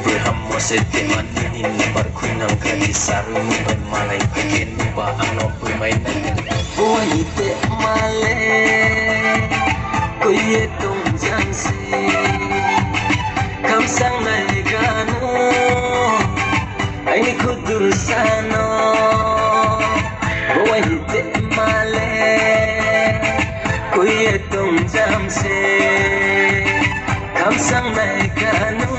berhamo sete manin lembar kunang kadi saru ban malai pagen ba ano pemain wanite male kuye tung jansi kam sang nai gano aini kudur sano wanite male kuye tung jansi kam sang nai gano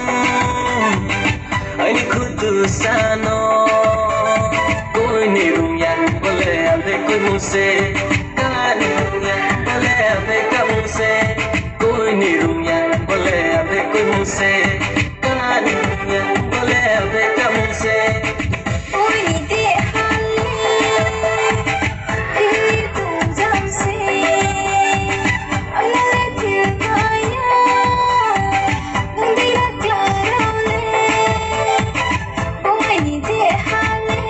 aini kudur sano koi ni rung yang boleh ande koi muse kani rung yang boleh ande kamu se koi ni rung yang boleh ande koi muse kani rung yang boleh ande kamu se koi ni de hale itu jam se alale til kaya nandira klarole koi ni de hale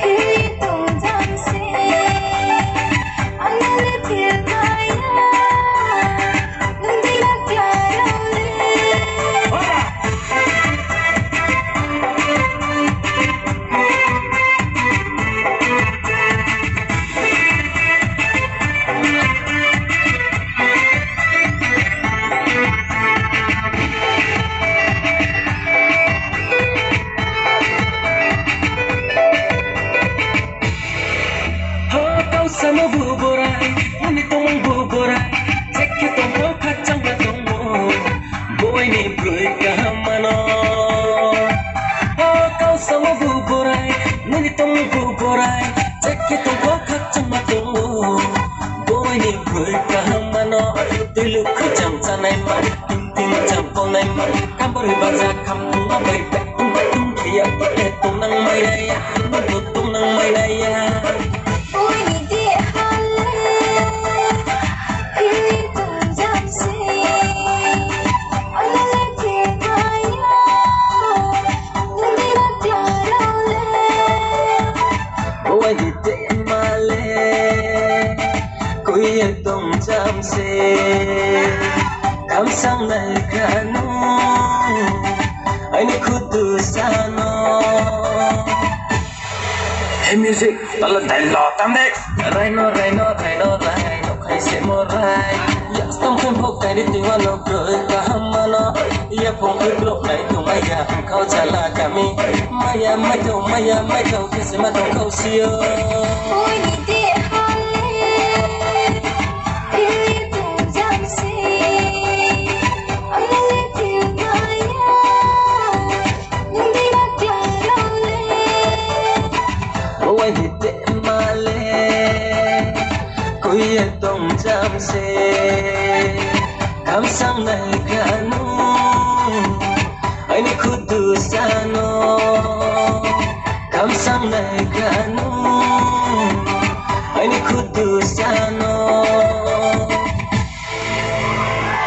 itu jam se alale til kaya nandira klarole sama buburai ini tong buburai sakit tong kacang batong boy ni boy kahamano kau sama buburai ini tong buburai sakit tong kacang batong boy ni boy kahamano tilu kacang sanai man ting jam konai man kabar baza kampung abai tung kia tung nang mai daya tung nang mai daya koi ni de hale itu jam se alale til kaya nandira klarole boy di te male koi tong jam se kam sang nai kanu aini kudu sano hey music tala dai lo tam dek raino khai se morai ya stom khem phok kai di tiwa no kroi ka hamano ya phong ui blok nai tu mai ga khau chala kami maya mai thau ke se ma thong khau sio koi ni de hale itu jam se alale til kaya nandira klarole boy di te male koi tong jam se kam sang nai kanu aini kudu sano kam sang nai kanu aini kudu sano